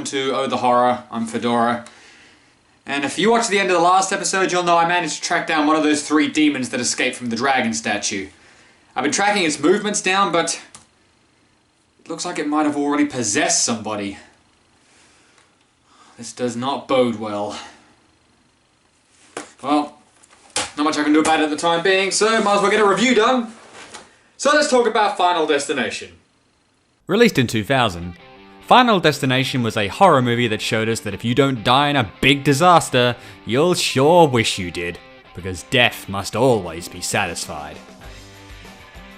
to Oh the Horror. I'm Fedora. And if you watched the end of the last episode, you'll know I managed to track down one of those 3 demons that escaped from the dragon statue. I've been tracking its movements down, but it looks like it might have already possessed somebody. This does not bode well. Well, not much I can do about it at the time being, so might as well get a review done. So let's talk about Final Destination. Released in 2000, Final Destination was a horror movie that showed us that if you don't die in a big disaster, you'll sure wish you did, because death must always be satisfied.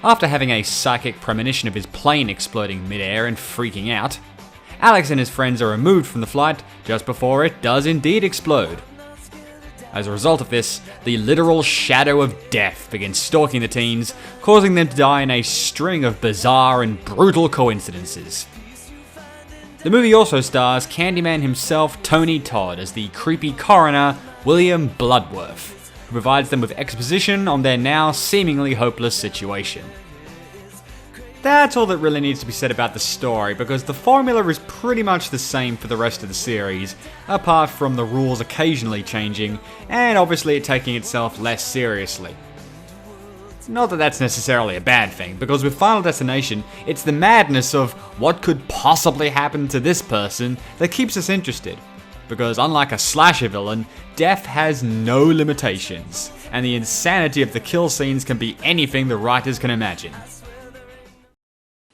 After having a psychic premonition of his plane exploding mid-air and freaking out, Alex and his friends are removed from the flight just before it does indeed explode. As a result of this, the literal shadow of death begins stalking the teens, causing them to die in a string of bizarre and brutal coincidences. The movie also stars Candyman himself, Tony Todd, as the creepy coroner, William Bloodworth, who provides them with exposition on their now seemingly hopeless situation. That's all that really needs to be said about the story, because the formula is pretty much the same for the rest of the series, apart from the rules occasionally changing, and obviously it taking itself less seriously. Not that that's necessarily a bad thing, because with Final Destination, it's the madness of what could possibly happen to this person that keeps us interested. Because unlike a slasher villain, death has no limitations, and the insanity of the kill scenes can be anything the writers can imagine.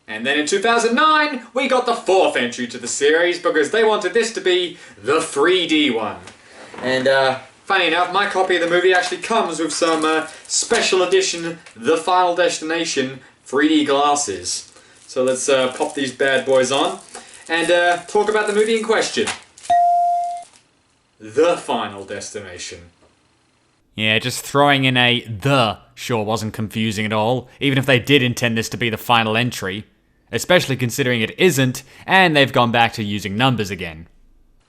And then in 2009, we got the 4th entry to the series because they wanted this to be the 3D one. And funny enough, my copy of the movie actually comes with some special edition The Final Destination 3D glasses. So let's pop these bad boys on and talk about the movie in question. The Final Destination. Yeah, just throwing in a "the" sure wasn't confusing at all, even if they did intend this to be the final entry. Especially considering it isn't, and they've gone back to using numbers again.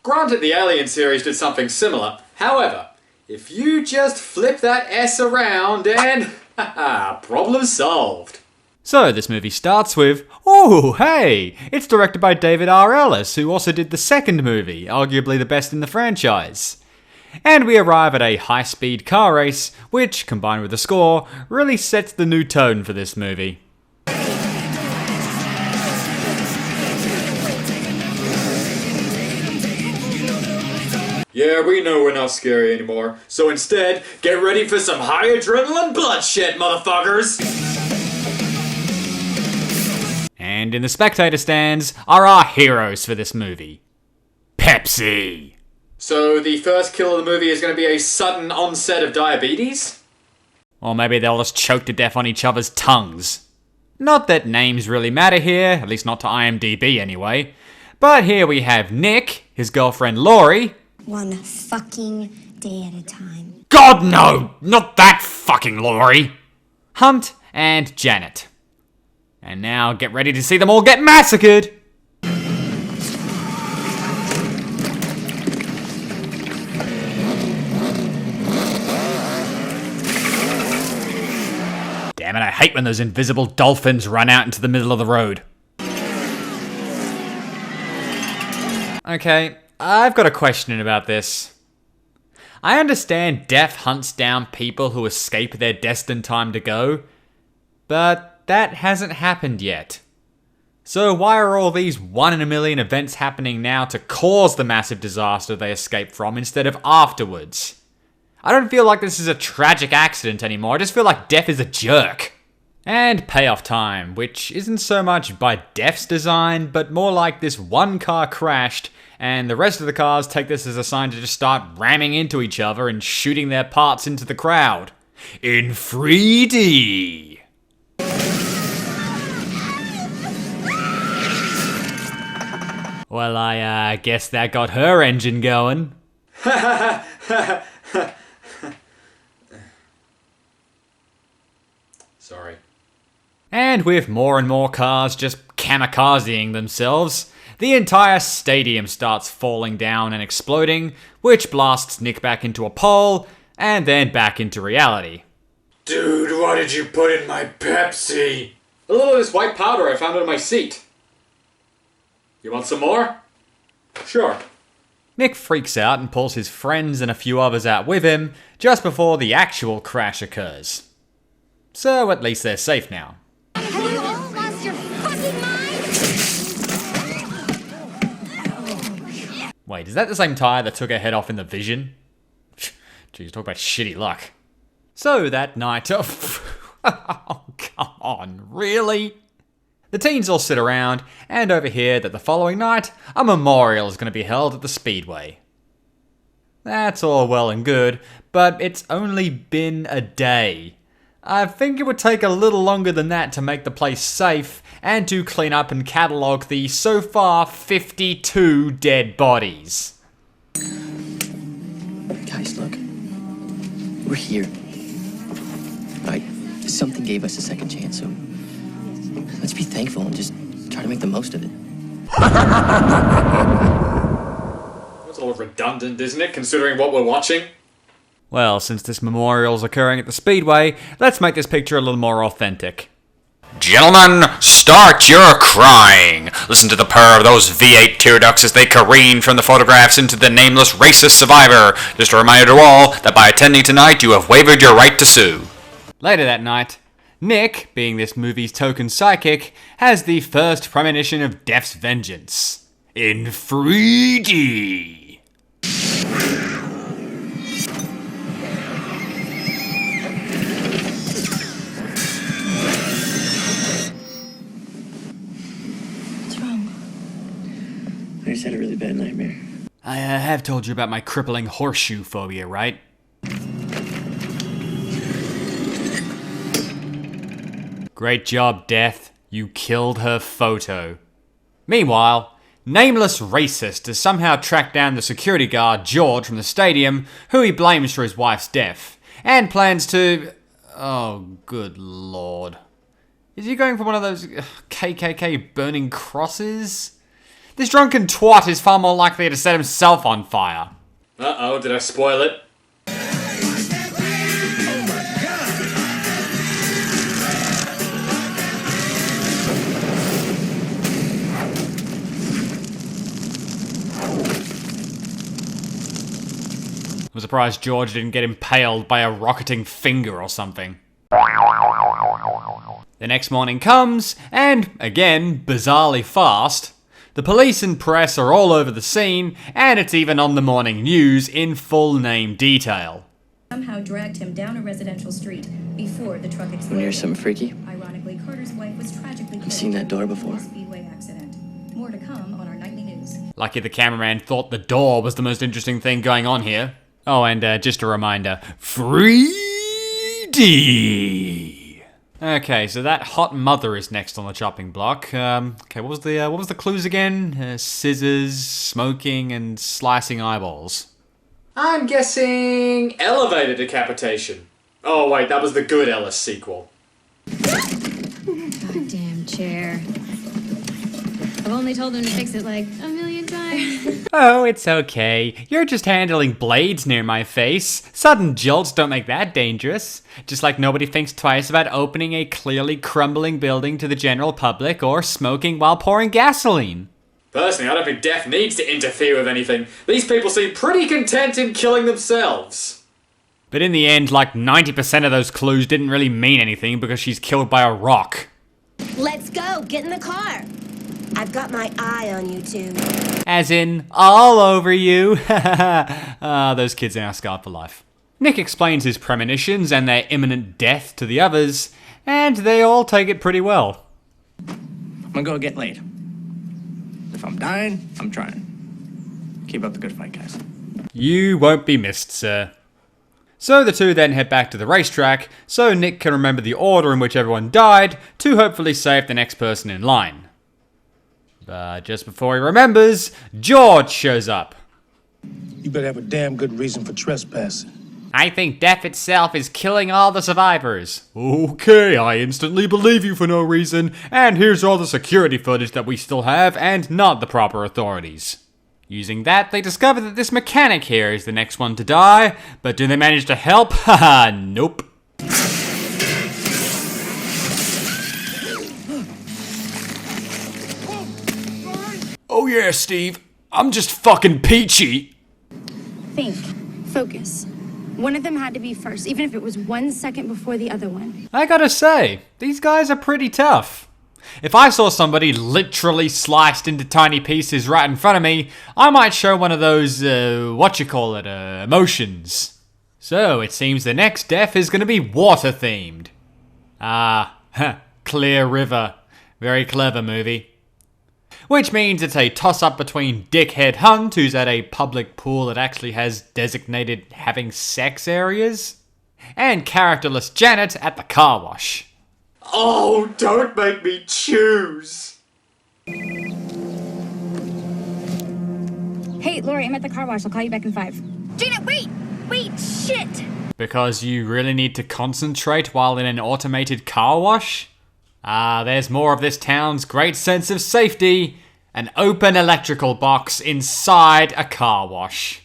Granted, the Alien series did something similar. However, if you just flip that S around and haha, problem solved. So this movie starts with, oh hey, it's directed by David R. Ellis, who also did the second movie, arguably the best in the franchise. And we arrive at a high-speed car race, which, combined with the score, really sets the new tone for this movie. Yeah, we know we're not scary anymore, so instead, get ready for some high adrenaline bloodshed, motherfuckers! And in the spectator stands are our heroes for this movie. Pepsi! So the first kill of the movie is going to be a sudden onset of diabetes? Or maybe they'll just choke to death on each other's tongues. Not that names really matter here, at least not to IMDb anyway. But here we have Nick, his girlfriend Laurie. One fucking day at a time. God no! Not that fucking Laurie! Hunt and Janet. And now get ready to see them all get massacred! Damn it, I hate when those invisible dolphins run out into the middle of the road. Okay, I've got a question about this. I understand death hunts down people who escape their destined time to go, but that hasn't happened yet. So why are all these 1 in a million events happening now to cause the massive disaster they escaped from instead of afterwards? I don't feel like this is a tragic accident anymore, I just feel like death is a jerk. And payoff time, which isn't so much by death's design, but more like this one car crashed, and the rest of the cars take this as a sign to just start ramming into each other and shooting their parts into the crowd. In 3D! Well, I guess that got her engine going. Sorry. And with more and more cars just kamikazing themselves, the entire stadium starts falling down and exploding, which blasts Nick back into a pole, and then back into reality. Dude, what did you put in my Pepsi? A little of this white powder I found on my seat. You want some more? Sure. Nick freaks out and pulls his friends and a few others out with him just before the actual crash occurs. So at least they're safe now. Have you all lost your fucking mind? Wait, is that the same tire that took her head off in the Vision? Jeez, talk about shitty luck. So that night... Oh, come on, really? The teens all sit around and overhear that the following night, a memorial is going to be held at the speedway. That's all well and good, but it's only been a day. I think it would take a little longer than that to make the place safe and to clean up and catalogue the so far 52 dead bodies. Guys, look. We're here. Right? Something gave us a second chance, so let's be thankful and just try to make the most of it. That's a little redundant, isn't it, considering what we're watching? Well, since this memorial's occurring at the speedway, let's make this picture a little more authentic. Gentlemen, start your crying. Listen to the purr of those V8 tear ducts as they careen from the photographs into the nameless racist survivor. Just a reminder to all that by attending tonight, you have waived your right to sue. Later that night, Nick, being this movie's token psychic, has the first premonition of Death's vengeance. In 3D. What's wrong? I just had a really bad nightmare. I have told you about my crippling horseshoe phobia, right? Great job, Death. You killed her photo. Meanwhile, nameless racist has somehow tracked down the security guard, George, from the stadium, who he blames for his wife's death, and plans to... Oh, good lord. Is he going for one of those KKK burning crosses? This drunken twat is far more likely to set himself on fire. Uh-oh, did I spoil it? I'm surprised George didn't get impaled by a rocketing finger or something. The next morning comes, and, again, bizarrely fast, the police and press are all over the scene, and it's even on the morning news in full name detail. Somehow dragged him down a residential street before the truck exploded. When you're something freaky, Ironically, Carter's wife was tragically I've seen that door before. in a speedway accident. More to come on our nightly news. Lucky the cameraman thought the door was the most interesting thing going on here. Oh, and just a reminder, 3D! Okay, so that hot mother is next on the chopping block. Okay, what was the clues again? Scissors, smoking, and slicing eyeballs. I'm guessing elevator decapitation. Oh wait, that was the good Ellis sequel. Goddamn chair. I've only told them to fix it like a million times. Oh, it's okay. You're just handling blades near my face. Sudden jolts don't make that dangerous. Just like nobody thinks twice about opening a clearly crumbling building to the general public or smoking while pouring gasoline. Personally, I don't think Death needs to interfere with anything. These people seem pretty content in killing themselves. But in the end, like 90% of those clues didn't really mean anything because she's killed by a rock. Let's go. Get in the car. I've got my eye on you two. As in, all over you. Those kids are now scarred for life. Nick explains his premonitions and their imminent death to the others, and they all take it pretty well. I'm gonna go get laid. If I'm dying, I'm trying. Keep up the good fight, guys. You won't be missed, sir. So the two then head back to the racetrack, so Nick can remember the order in which everyone died to hopefully save the next person in line. But just before he remembers, George shows up. You better have a damn good reason for trespassing. I think death itself is killing all the survivors. Okay, I instantly believe you for no reason, and here's all the security footage that we still have and not the proper authorities. Using that, they discover that this mechanic here is the next one to die, but do they manage to help? Haha, nope. Oh yeah, Steve. I'm just fucking peachy. Think. Focus. One of them had to be first, even if it was 1 second before the other one. I gotta say, these guys are pretty tough. If I saw somebody literally sliced into tiny pieces right in front of me, I might show one of those, emotions. So, it seems the next death is gonna be water-themed. Clear River. Very clever movie. Which means it's a toss-up between Dickhead Hunt, who's at a public pool that actually has designated having sex areas, and characterless Janet at the car wash. Oh, don't make me choose! Hey, Lori, I'm at the car wash. I'll call you back in 5. Janet, wait! Wait, shit! Because you really need to concentrate while in an automated car wash? There's more of this town's great sense of safety. An open electrical box inside a car wash.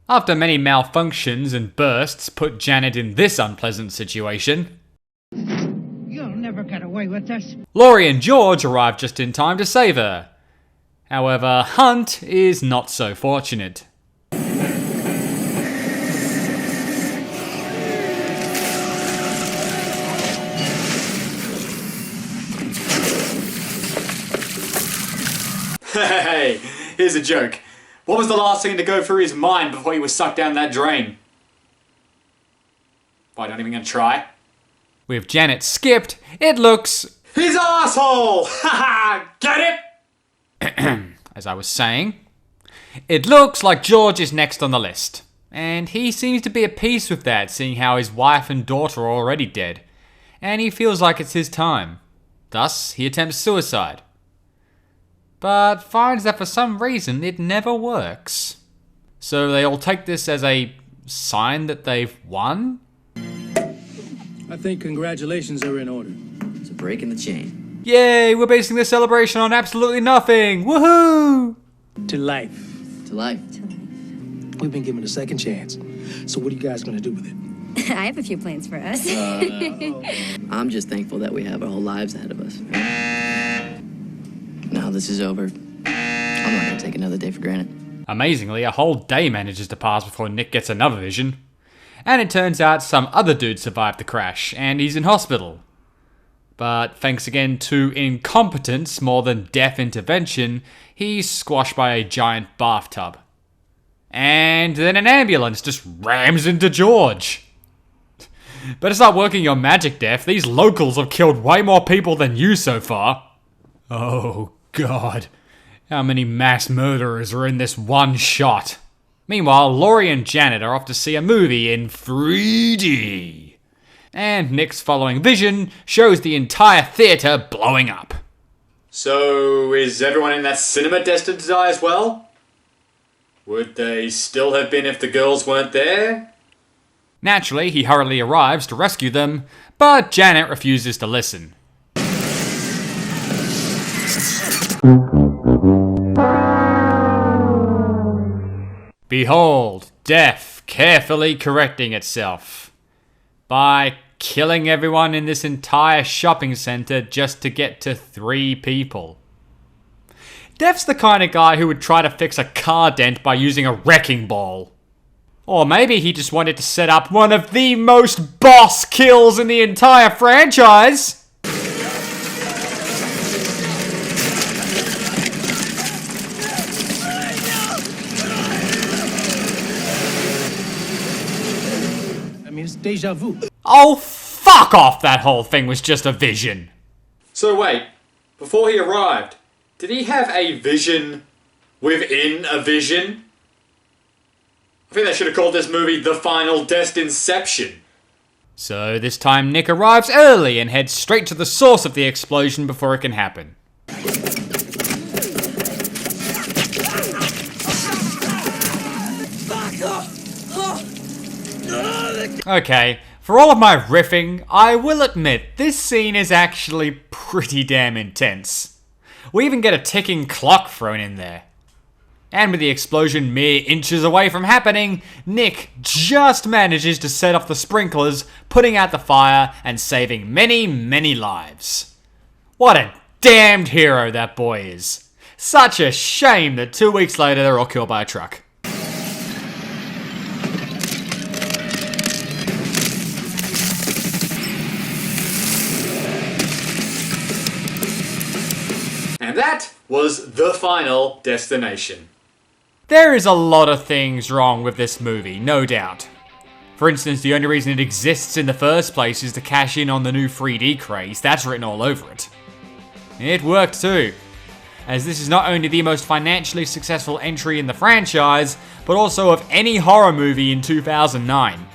After many malfunctions and bursts put Janet in this unpleasant situation, You'll never get away with this. Laurie and George arrive just in time to save her. However, Hunt is not so fortunate. Hey, here's a joke. What was the last thing to go through his mind before he was sucked down that drain? Why, not even gonna try? With Janet skipped, it looks... His asshole! Haha! Get it? As I was saying, it looks like George is next on the list. And he seems to be at peace with that, seeing how his wife and daughter are already dead. And he feels like it's his time. Thus, he attempts suicide. But finds that for some reason it never works. So they all take this as a sign that they've won? I think congratulations are in order. It's a break in the chain. Yay, we're basing this celebration on absolutely nothing! Woohoo! To life. To life. We've been given a second chance. So what are you guys gonna do with it? I have a few plans for us. I'm just thankful that we have our whole lives ahead of us. Now this is over, I'm not gonna take another day for granted. Amazingly, a whole day manages to pass before Nick gets another vision. And it turns out some other dude survived the crash, and he's in hospital. But thanks again to incompetence more than death intervention, he's squashed by a giant bathtub. And then an ambulance just rams into George. Better start working your magic, Death. These locals have killed way more people than you so far. Oh God, how many mass murderers are in this one shot? Meanwhile, Laurie and Janet are off to see a movie in 3D. And Nick's following vision shows the entire theatre blowing up. So, is everyone in that cinema destined to die as well? Would they still have been if the girls weren't there? Naturally, he hurriedly arrives to rescue them, but Janet refuses to listen. Behold, death carefully correcting itself by killing everyone in this entire shopping centre just to get to 3 people. Death's the kind of guy who would try to fix a car dent by using a wrecking ball. Or maybe he just wanted to set up one of the most boss kills in the entire franchise. It's deja vu. Oh, fuck off! That whole thing was just a vision. So wait, before he arrived, did he have a vision within a vision? I think they should have called this movie The Final Destinception. So this time Nick arrives early and heads straight to the source of the explosion before it can happen. Okay, for all of my riffing, I will admit this scene is actually pretty damn intense. We even get a ticking clock thrown in there. And with the explosion mere inches away from happening, Nick just manages to set off the sprinklers, putting out the fire and saving many, many lives. What a damned hero that boy is. Such a shame that 2 weeks later they're all killed by a truck. And that was the final destination. There is a lot of things wrong with this movie, no doubt. For instance, the only reason it exists in the first place is to cash in on the new 3D craze. That's written all over it. It worked too, as this is not only the most financially successful entry in the franchise, but also of any horror movie in 2009.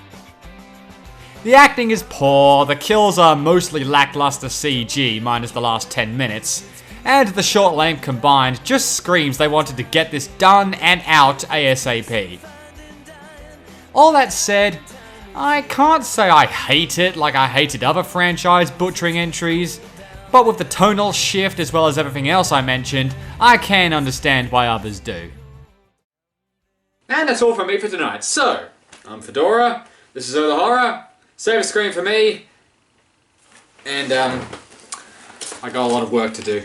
The acting is poor, the kills are mostly lackluster CG, minus the last 10 minutes, and the short length combined just screams they wanted to get this done and out ASAP. All that said, I can't say I hate it like I hated other franchise butchering entries, but with the tonal shift as well as everything else I mentioned, I can understand why others do. And that's all from me for tonight. So, I'm Fedora, this is the Horror, save a screen for me, and I got a lot of work to do.